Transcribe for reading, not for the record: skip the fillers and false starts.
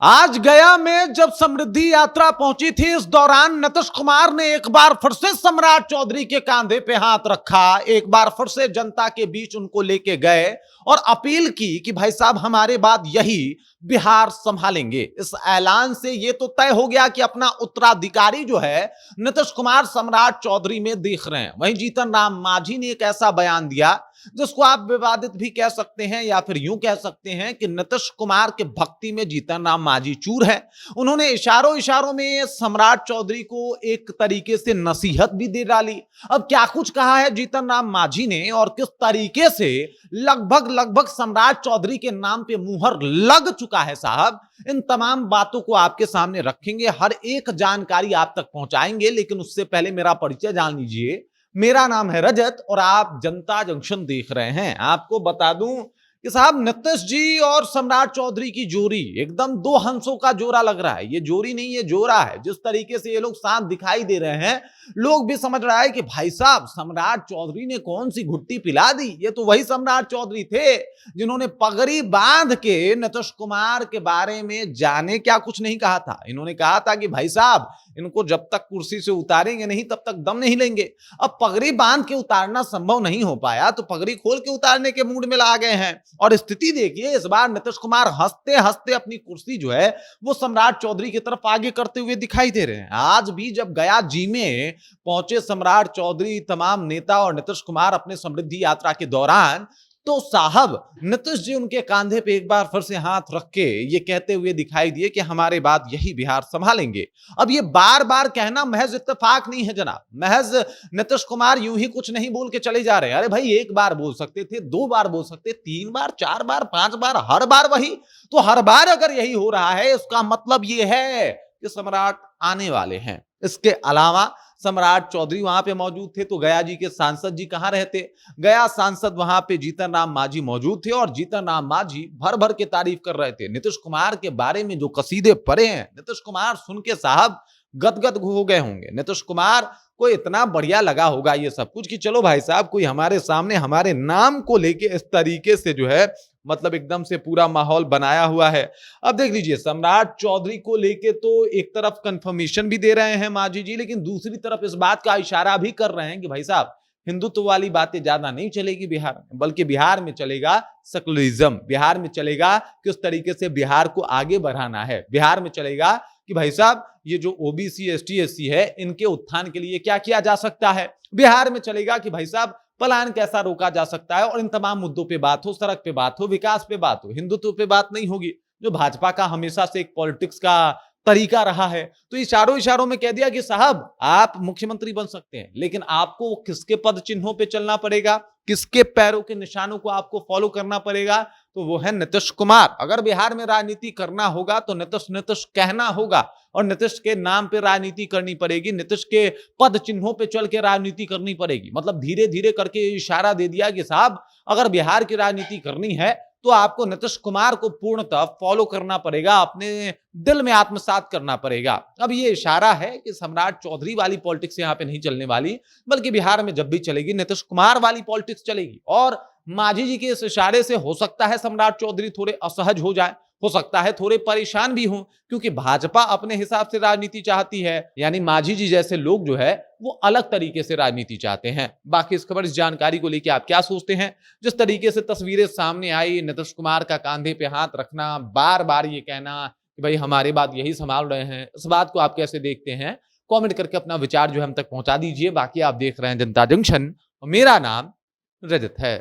आज गया में जब समृद्धि यात्रा पहुंची थी, इस दौरान नीतीश कुमार ने एक बार फिर से सम्राट चौधरी के कंधे पे हाथ रखा, एक बार फिर से जनता के बीच उनको लेके गए और अपील की कि भाई साहब हमारे बाद यही बिहार संभालेंगे। इस ऐलान से ये तो तय हो गया कि अपना उत्तराधिकारी जो है नीतीश कुमार सम्राट चौधरी में देख रहे हैं। वहीं जीतन राम मांझी ने एक ऐसा बयान दिया जिसको आप विवादित भी कह सकते हैं या फिर यूं कह सकते हैं कि नीतीश कुमार के भक्ति में जीतन राम मांझी चूर है। उन्होंने इशारों इशारों में सम्राट चौधरी को एक तरीके से नसीहत भी दे डाली। अब क्या कुछ कहा है जीतन राम मांझी ने और किस तरीके से लगभग सम्राट चौधरी के नाम पे मुहर लग चुका है साहब, इन तमाम बातों को आपके सामने रखेंगे, हर एक जानकारी आप तक पहुंचाएंगे। लेकिन उससे पहले मेरा परिचय जान लीजिए। मेरा नाम है रजत और आप जनता जंक्शन देख रहे हैं। आपको बता दूं कि साहब नीतीश जी और सम्राट चौधरी की जोड़ी एकदम दो हंसों का जोड़ा लग रहा है। ये जोड़ी नहीं, ये जोड़ा है। जिस तरीके से ये लोग साथ दिखाई दे रहे हैं, लोग भी समझ रहा है कि भाई साहब सम्राट चौधरी ने कौन सी घुट्टी पिला दी। ये तो वही सम्राट चौधरी थे जिन्होंने पगड़ी बांध के नीतीश कुमार के बारे में जाने क्या कुछ नहीं कहा था। इन्होंने कहा था कि भाई साहब इनको जब तक कुर्सी से उतारेंगे नहीं तब तक दम नहीं लेंगे। अब पगड़ी बांध के उतारना संभव नहीं हो पाया तो पगड़ी खोल के उतारने के मूड में ला गए हैं। और स्थिति देखिए, इस बार नीतीश कुमार हंसते हंसते अपनी कुर्सी जो है वो सम्राट चौधरी की तरफ आगे करते हुए दिखाई दे रहे हैं। आज भी जब गया जी में पहुंचे सम्राट चौधरी, तमाम नेता और नीतीश कुमार अपने समृद्धि यात्रा के दौरान, तो साहब नीतीश जी उनके कंधे पे एक बार फिर से हाथ रख के ये कहते हुए दिखाई दिए कि हमारे बाद यही बिहार संभालेंगे। अब ये बार बार कहना महज इत्तेफाक नहीं है जनाब, महज नीतीश कुमार यूं ही कुछ नहीं बोल के चले जा रहे हैं। अरे भाई, एक बार बोल सकते थे, दो बार बोल सकते, तीन बार, चार बार, पांच बार, हर बार वही। तो हर बार अगर यही हो रहा है, इसका मतलब ये है कि सम्राट आने वाले हैं। इसके अलावा सम्राट चौधरी वहां पे मौजूद थे तो गया जी के सांसद जी कहां रहते? गया सांसद वहां पे जीतन राम मांझी मौजूद थे और जीतन राम मांझी भर भर के तारीफ कर रहे थे। नीतीश कुमार के बारे में जो कसीदे पढ़े हैं, नीतीश कुमार सुन के साहब गदगद हो गए होंगे। नीतीश कुमार को इतना बढ़िया लगा होगा ये सब कुछ कि चलो भाई साहब, कोई हमारे सामने हमारे नाम को लेके इस तरीके से जो है मतलब एकदम से पूरा माहौल बनाया हुआ है। अब देख लीजिए, सम्राट चौधरी को लेके तो एक तरफ कंफर्मेशन भी दे रहे हैं मांझी जी, लेकिन दूसरी तरफ इस बात का इशारा भी कर रहे हैं कि भाई साहब हिंदुत्व वाली बातें ज्यादा नहीं चलेगी बिहार में, बल्कि बिहार में चलेगा सेकुलरिज्म। बिहार में चलेगा किस तरीके से बिहार को आगे बढ़ाना है। बिहार में चलेगा कि भाई साहब ये जो ओबीसी, एसटी, एससी है, इनके उत्थान के लिए क्या किया जा सकता है। बिहार में चलेगा कि भाई साहब पलायन कैसा रोका जा सकता है। और इन तमाम मुद्दों पे बात हो, सड़क पे बात हो, विकास पे बात हो, हिंदुत्व पे बात नहीं होगी, जो भाजपा का हमेशा से एक पॉलिटिक्स का तरीका रहा है। तो इशारों इशारों में कह दिया कि साहब आप मुख्यमंत्री बन सकते हैं, लेकिन आपको किसके पद चिन्हों पे चलना पड़ेगा, किसके पैरों के निशानों को आपको फॉलो करना पड़ेगा, तो वो है नीतीश कुमार। अगर बिहार में राजनीति करना होगा तो नीतीश नीतीश कहना होगा और नीतीश के नाम पे राजनीति करनी पड़ेगी, नीतीश के पद चिन्हों पे चल के राजनीति करनी पड़ेगी। मतलब धीरे धीरे करके इशारा दे दिया कि साहब अगर बिहार की राजनीति करनी है तो आपको नीतीश कुमार को पूर्णतः फॉलो करना पड़ेगा, अपने दिल में आत्मसात करना पड़ेगा। अब ये इशारा है कि सम्राट चौधरी वाली पॉलिटिक्स यहाँ पे नहीं चलने वाली, बल्कि बिहार में जब भी चलेगी नीतीश कुमार वाली पॉलिटिक्स चलेगी। और मांझी जी के इस इशारे से हो सकता है सम्राट चौधरी थोड़े असहज हो जाए, हो सकता है थोड़े परेशान भी हों, क्योंकि भाजपा अपने हिसाब से राजनीति चाहती है, यानी मांझी जी जैसे लोग जो है वो अलग तरीके से राजनीति चाहते हैं। बाकी इस खबर, इस जानकारी को लेकर आप क्या सोचते हैं? जिस तरीके से तस्वीरें सामने आई, नीतीश कुमार का कंधे पे हाथ रखना, बार बार ये कहना कि भाई हमारे बाद यही संभाल रहे हैं, इस बात को आप कैसे देखते हैं? कमेंट करके अपना विचार जो है हम तक पहुंचा दीजिए। बाकी आप देख रहे हैं जनता जंक्शन और मेरा नाम रजत है।